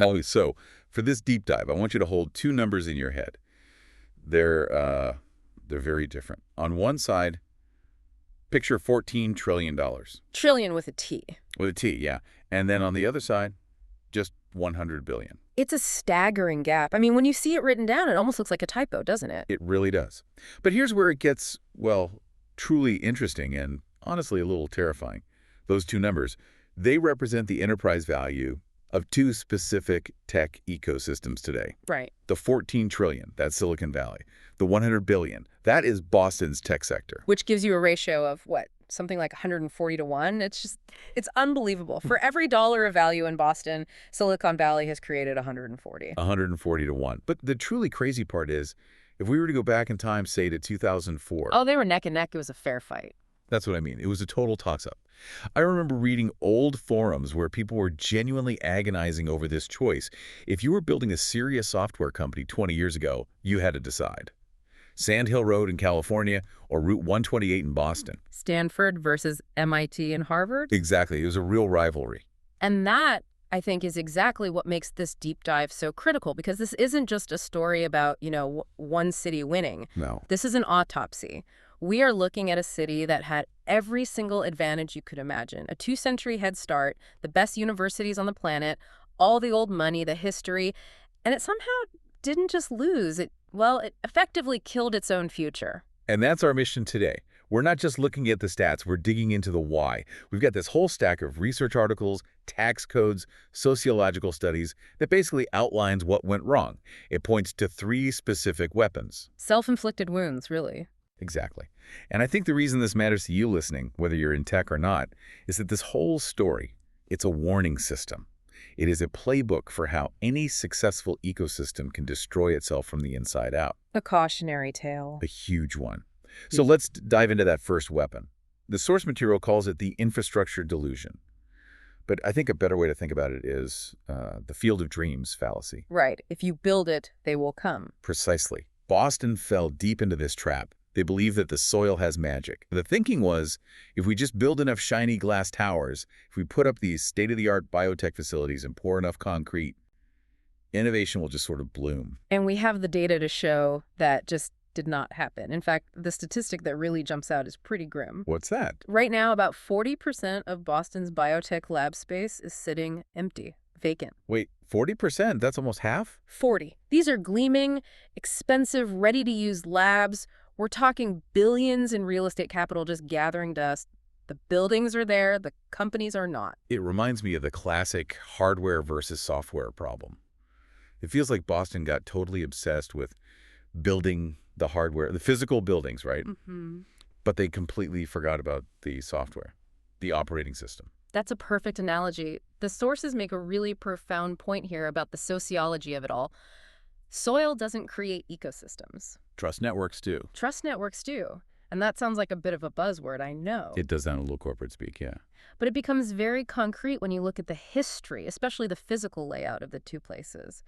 Oh, so for this deep dive, I want you to hold two numbers in your head. They're very different. On one side, picture $14 trillion Trillion with a T. with a T, yeah. And then on the other side, just 100 billion. It's a staggering gap. I mean, when you see it written down, it almost looks like a typo, doesn't it? It really does. But here's where it gets, well, truly interesting and honestly a little terrifying. Those two numbers, they represent the enterprise value of two specific tech ecosystems today. Right. The 14 trillion, that's Silicon Valley. The 100 billion, that is Boston's tech sector. Which gives you a ratio of, what, something like 140 to 1? It's unbelievable. For every dollar of value in Boston, Silicon Valley has created 140. 140 to 1. But the truly crazy part is, if we were to go back in time, say, to 2004. Oh, they were neck and neck. It was a fair fight. That's what I mean. It was a total toss-up. I remember reading old forums where people were genuinely agonizing over this choice. If you were building a serious software company 20 years ago, you had to decide. Sand Hill Road in California or Route 128 in Boston. Stanford versus MIT and Harvard? Exactly. It was a real rivalry. And that, I think, is exactly what makes this deep dive so critical, because this isn't just a story about, one city winning. No. This is an autopsy. We are looking at a city that had every single advantage you could imagine. A 2-century head start, the best universities on the planet, all the old money, the history, and it somehow didn't just lose. It effectively killed its own future. And that's our mission today. We're not just looking at the stats, we're digging into the why. We've got this whole stack of research articles, tax codes, sociological studies that basically outlines what went wrong. It points to 3 specific weapons. Self-inflicted wounds, really. Exactly. And I think the reason this matters to you listening, whether you're in tech or not, is that this whole story, it's a warning system. It is a playbook for how any successful ecosystem can destroy itself from the inside out. A cautionary tale. A huge one. So let's dive into that first weapon. The source material calls it the infrastructure delusion. But I think a better way to think about it is the field of dreams fallacy. Right. If you build it, they will come. Precisely. Boston fell deep into this trap. They believe that the soil has magic. The thinking was, if we just build enough shiny glass towers, if we put up these state-of-the-art biotech facilities and pour enough concrete, innovation will just sort of bloom. And we have the data to show that just did not happen. In fact, the statistic that really jumps out is pretty grim. What's that? Right now, about 40% of Boston's biotech lab space is sitting empty, vacant. Wait, 40%? That's almost half? 40. These are gleaming, expensive, ready-to-use labs. We're talking billions in real estate capital just gathering dust. The buildings are there, the companies are not. It reminds me of the classic hardware versus software problem. It feels like Boston got totally obsessed with building the hardware, the physical buildings, right? Mm-hmm. But they completely forgot about the software, the operating system. That's a perfect analogy. The sources make a really profound point here about the sociology of it all. Soil doesn't create ecosystems. Trust networks do. Trust networks do. And that sounds like a bit of a buzzword, I know. It does sound a little corporate speak, yeah. But it becomes very concrete when you look at the history, especially the physical layout of the two places.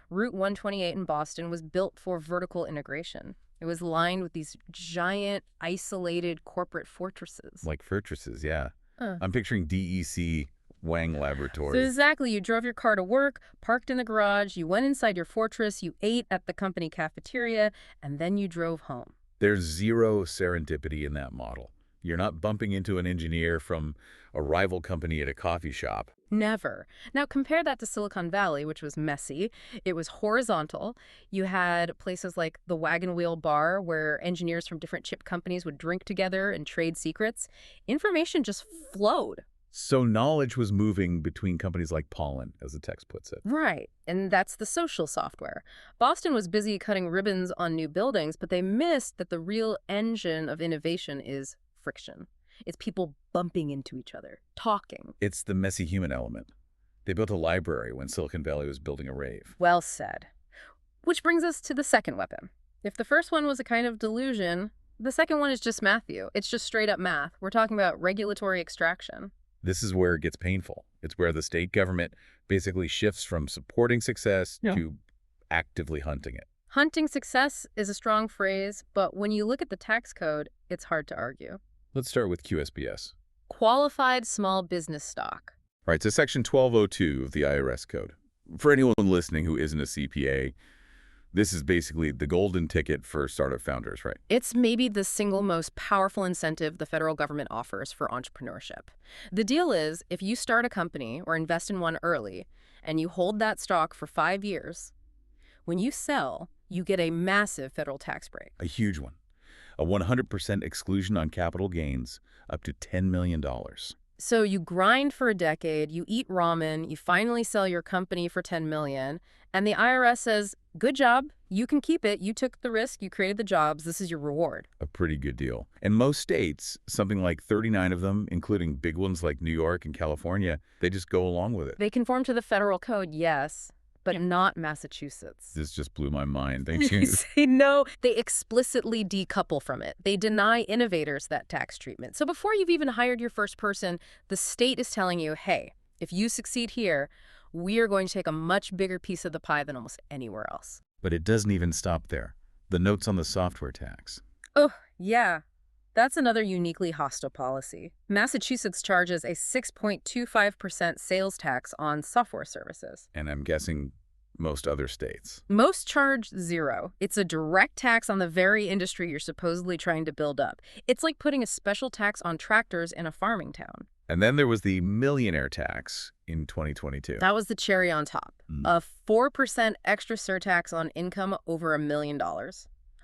Route 128 in Boston was built for vertical integration. It was lined with these giant, isolated corporate fortresses. Like fortresses, yeah. I'm picturing DEC Wang Laboratory. So exactly, you drove your car to work, parked in the garage, you went inside your fortress, you ate at the company cafeteria, and then you drove home. There's zero serendipity in that model. You're not bumping into an engineer from a rival company at a coffee shop. Never. Now compare that to Silicon Valley, which was messy. It was horizontal. You had places like the Wagon Wheel Bar, where engineers from different chip companies would drink together and trade secrets. Information just flowed. So knowledge was moving between companies like pollen, as the text puts it. Right, and that's the social software. Boston was busy cutting ribbons on new buildings, but they missed that the real engine of innovation is friction. It's people bumping into each other, talking. It's the messy human element. They built a library when Silicon Valley was building a rave. Well said. Which brings us to the second weapon. If the first one was a kind of delusion, the second one is just Matthew. It's just straight up math. We're talking about regulatory extraction. This is where it gets painful. It's where the state government basically shifts from supporting success to actively hunting it. Hunting success is a strong phrase, but when you look at the tax code, it's hard to argue. Let's start with QSBS. Qualified small business stock. Right, so Section 1202 of the IRS code. For anyone listening who isn't a CPA, this is basically the golden ticket for startup founders, right? It's maybe the single most powerful incentive the federal government offers for entrepreneurship. The deal is, if you start a company or invest in one early, and you hold that stock for 5 years, when you sell, you get a massive federal tax break. A huge one. A 100% exclusion on capital gains, up to $10 million. So you grind for a decade, you eat ramen, you finally sell your company for $10 million, and the IRS says, good job, you can keep it, you took the risk, you created the jobs, this is your reward. A pretty good deal. And most states, something like 39 of them, including big ones like New York and California, they just go along with it. They conform to the federal code, yes, but not Massachusetts. This just blew my mind. Thank you. Say no. They explicitly decouple from it. They deny innovators that tax treatment. So before you've even hired your first person, the state is telling you, hey, if you succeed here, we are going to take a much bigger piece of the pie than almost anywhere else. But it doesn't even stop there. The notes on the software tax. Oh, yeah. That's another uniquely hostile policy. Massachusetts charges a 6.25% sales tax on software services. And I'm guessing most other states. Most charge 0. It's a direct tax on the very industry you're supposedly trying to build up. It's like putting a special tax on tractors in a farming town. And then there was the millionaire tax in 2022. That was the cherry on top. A 4% extra surtax on income over $1 million.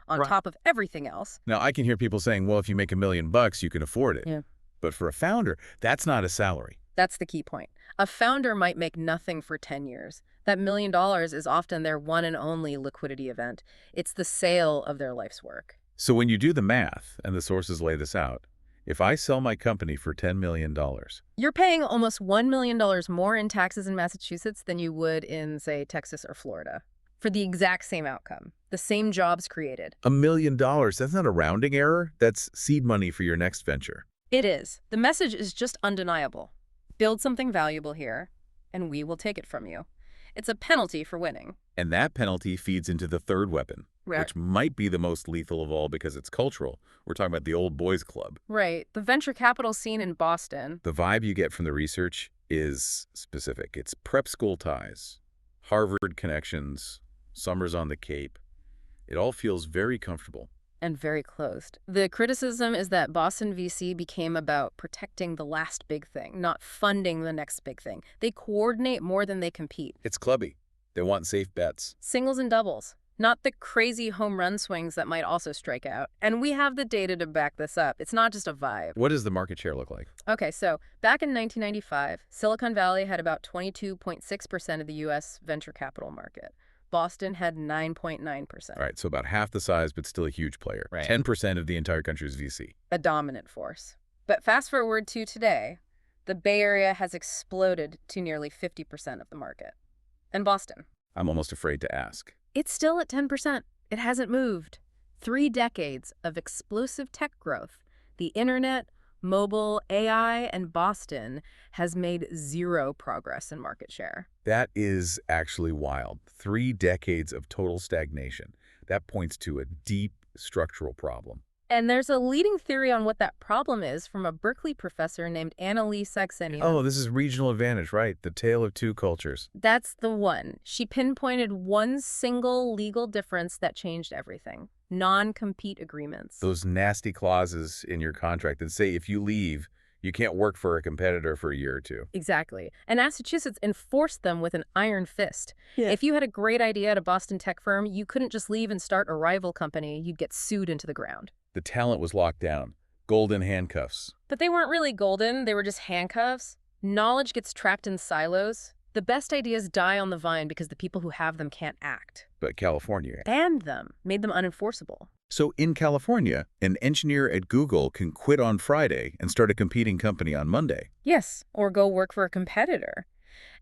On top of everything else. Now, I can hear people saying, well, if you make $1 million, you can afford it. Yeah. But for a founder, that's not a salary. That's the key point. A founder might make nothing for 10 years. That $1 million is often their one and only liquidity event. It's the sale of their life's work. So when you do the math, and the sources lay this out, if I sell my company for $10 million, you're paying almost $1 million more in taxes in Massachusetts than you would in, say, Texas or Florida. For the exact same outcome, the same jobs created. $1 million, that's not a rounding error. That's seed money for your next venture. It is. The message is just undeniable. Build something valuable here, and we will take it from you. It's a penalty for winning. And that penalty feeds into the third weapon, which might be the most lethal of all because it's cultural. We're talking about the old boys club. Right. The venture capital scene in Boston. The vibe you get from the research is specific. It's prep school ties, Harvard connections, summers on the Cape. It all feels very comfortable. And very closed. The criticism is that Boston VC became about protecting the last big thing, not funding the next big thing. They coordinate more than they compete. It's clubby. They want safe bets. Singles and doubles, not the crazy home run swings that might also strike out. And we have the data to back this up. It's not just a vibe. What does the market share look like? Okay, so back in 1995, Silicon Valley had about 22.6% of the U.S. venture capital market. Boston had 9.9%. All right, so about half the size, but still a huge player. Right. 10% of the entire country's VC. A dominant force. But fast forward to today, the Bay Area has exploded to nearly 50% of the market. And Boston? I'm almost afraid to ask. It's still at 10%. It hasn't moved. 3 decades of explosive tech growth. The internet, mobile, AI, and Boston has made 0 progress in market share. That is actually wild. 3 decades of total stagnation. That points to a deep structural problem. And there's a leading theory on what that problem is from a Berkeley professor named Annalise Saxenian. Oh, this is regional advantage, right? The tale of two cultures. That's the one. She pinpointed one single legal difference that changed everything. Non-compete agreements. Those nasty clauses in your contract that say if you leave, you can't work for a competitor for a year or 2. Exactly. And Massachusetts enforced them with an iron fist. Yeah. If you had a great idea at a Boston tech firm, you couldn't just leave and start a rival company. You'd get sued into the ground. The talent was locked down. Golden handcuffs. But they weren't really golden. They were just handcuffs. Knowledge gets trapped in silos. The best ideas die on the vine because the people who have them can't act. But California. Banned them, made them unenforceable. So in California, an engineer at Google can quit on Friday and start a competing company on Monday. Yes, or go work for a competitor.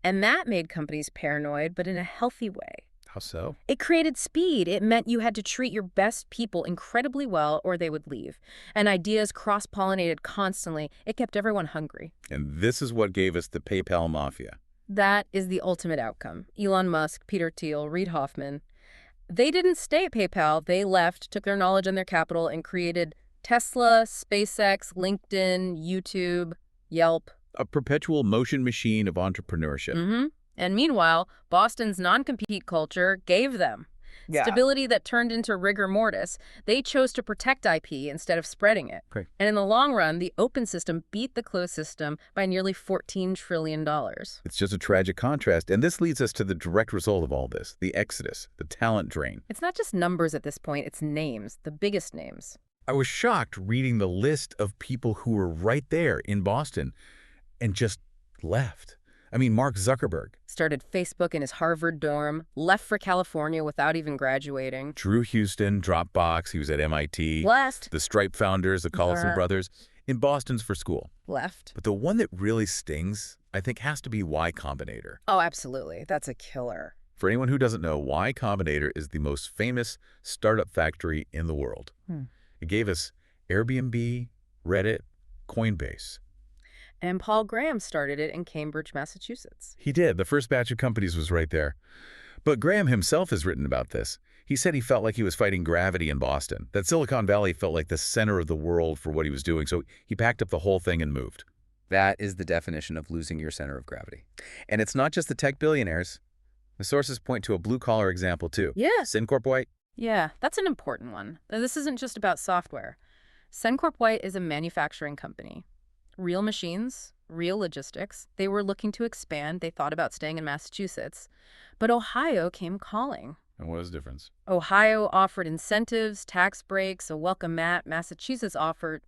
And that made companies paranoid, but in a healthy way. How so? It created speed. It meant you had to treat your best people incredibly well or they would leave. And ideas cross-pollinated constantly. It kept everyone hungry. And this is what gave us the PayPal mafia. That is the ultimate outcome. Elon Musk, Peter Thiel, Reid Hoffman. They didn't stay at PayPal. They left, took their knowledge and their capital, and created Tesla, SpaceX, LinkedIn, YouTube, Yelp. A perpetual motion machine of entrepreneurship. And meanwhile, Boston's non-compete culture gave them Yeah. stability that turned into rigor mortis. They chose to protect IP instead of spreading it. Okay. And in the long run, the open system beat the closed system by nearly $14 trillion. It's just a tragic contrast, and this leads us to the direct result of all this, the exodus, the talent drain. It's not just numbers at this point, it's names, the biggest names. I was shocked reading the list of people who were right there in Boston and just left. I mean, Mark Zuckerberg, Started Facebook in his Harvard dorm, left for California without even graduating. Drew Houston, Dropbox, he was at MIT, Left. the Stripe founders, the Collison brothers, in Boston's for school. Left. But the one that really stings, I think, has to be Y Combinator. Oh, absolutely. That's a killer. For anyone who doesn't know, Y Combinator is the most famous startup factory in the world. It gave us Airbnb, Reddit, Coinbase. And Paul Graham started it in Cambridge, Massachusetts. He did. The first batch of companies was right there. But Graham himself has written about this. He said he felt like he was fighting gravity in Boston, that Silicon Valley felt like the center of the world for what he was doing, so he packed up the whole thing and moved. That is the definition of losing your center of gravity. And it's not just the tech billionaires. The sources point to a blue-collar example, too. Yeah. SynCorp White. Yeah, that's an important one. This isn't just about software. SynCorp White is a manufacturing company. Real machines, real logistics. They were looking to expand. They thought about staying in Massachusetts. But Ohio came calling. And what was the difference? Ohio offered incentives, tax breaks, a welcome mat. Massachusetts offered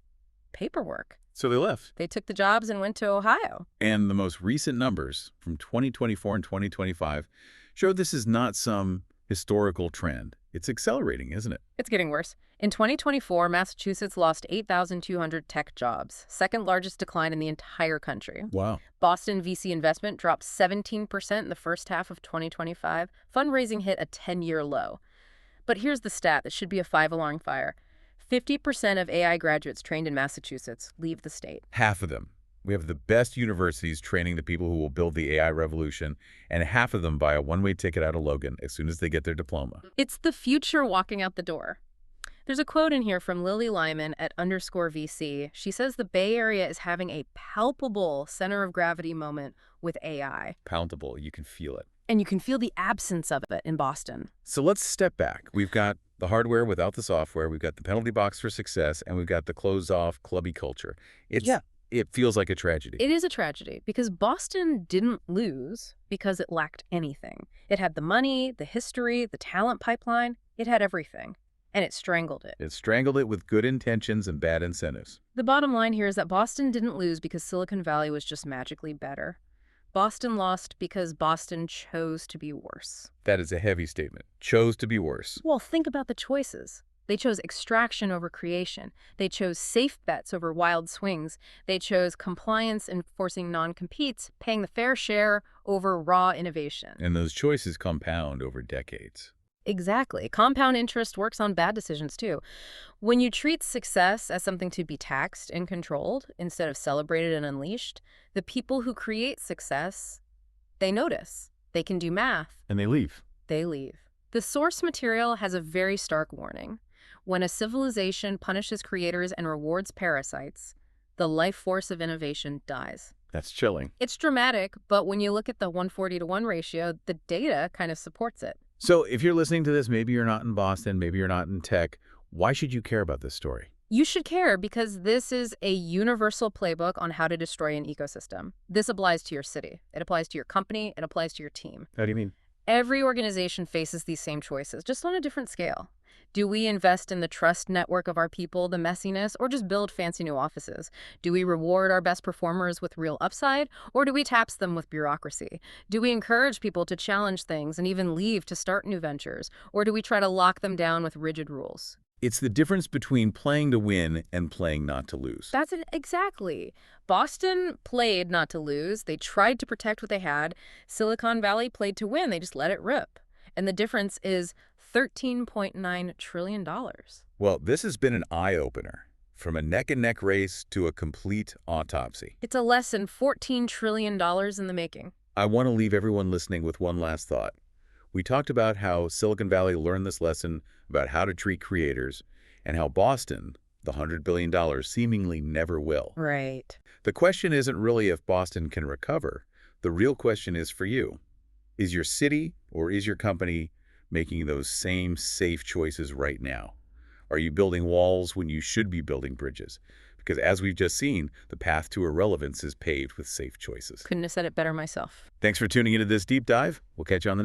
paperwork. So they left. They took the jobs and went to Ohio. And the most recent numbers from 2024 and 2025 show this is not some historical trend. It's accelerating, isn't it? It's getting worse. In 2024, Massachusetts lost 8,200 tech jobs, second largest decline in the entire country. Wow. Boston VC investment dropped 17% in the first half of 2025. Fundraising hit a 10-year low. But here's the stat that should be a 5-alarm fire. 50% of AI graduates trained in Massachusetts leave the state. Half of them. We have the best universities training the people who will build the AI revolution, and half of them buy a one-way ticket out of Logan as soon as they get their diploma. It's the future walking out the door. There's a quote in here from Lily Lyman at _VC. She says the Bay Area is having a palpable center of gravity moment with AI. Palpable, you can feel it. And you can feel the absence of it in Boston. So let's step back. We've got the hardware without the software, we've got the penalty box for success, and we've got the closed-off, clubby culture. It feels like a tragedy. It is a tragedy because Boston didn't lose because it lacked anything. It had the money, the history, the talent pipeline. It had everything. And it strangled it. It strangled it with good intentions and bad incentives. The bottom line here is that Boston didn't lose because Silicon Valley was just magically better. Boston lost because Boston chose to be worse. That is a heavy statement. Chose to be worse. Well, think about the choices. They chose extraction over creation. They chose safe bets over wild swings. They chose compliance enforcing non-competes, paying the fair share over raw innovation. And those choices compound over decades. Exactly. Compound interest works on bad decisions, too. When you treat success as something to be taxed and controlled instead of celebrated and unleashed, the people who create success, they notice. They can do math. And they leave. They leave. The source material has a very stark warning. When a civilization punishes creators and rewards parasites, the life force of innovation dies. That's chilling. It's dramatic, but when you look at the 140-to-1 ratio, the data kind of supports it. So if you're listening to this, maybe you're not in Boston, maybe you're not in tech, why should you care about this story? You should care because this is a universal playbook on how to destroy an ecosystem. This applies to your city. It applies to your company. It applies to your team. How do you mean? Every organization faces these same choices, just on a different scale. Do we invest in the trust network of our people, the messiness, or just build fancy new offices? Do we reward our best performers with real upside, or do we tax them with bureaucracy? Do we encourage people to challenge things and even leave to start new ventures, or do we try to lock them down with rigid rules? It's the difference between playing to win and playing not to lose. That's it, exactly. Boston played not to lose. They tried to protect what they had. Silicon Valley played to win. They just let it rip. And the difference is $13.9 trillion. Well, this has been an eye-opener. From a neck-and-neck race to a complete autopsy. It's a lesson $14 trillion in the making. I want to leave everyone listening with one last thought. We talked about how Silicon Valley learned this lesson about how to treat creators, and how Boston, the $100 billion, seemingly never will. Right. The question isn't really if Boston can recover. The real question is for you. Is your city or is your company making those same safe choices right now? Are you building walls when you should be building bridges? Because as we've just seen, the path to irrelevance is paved with safe choices. Couldn't have said it better myself. Thanks for tuning into this deep dive. We'll catch you on the next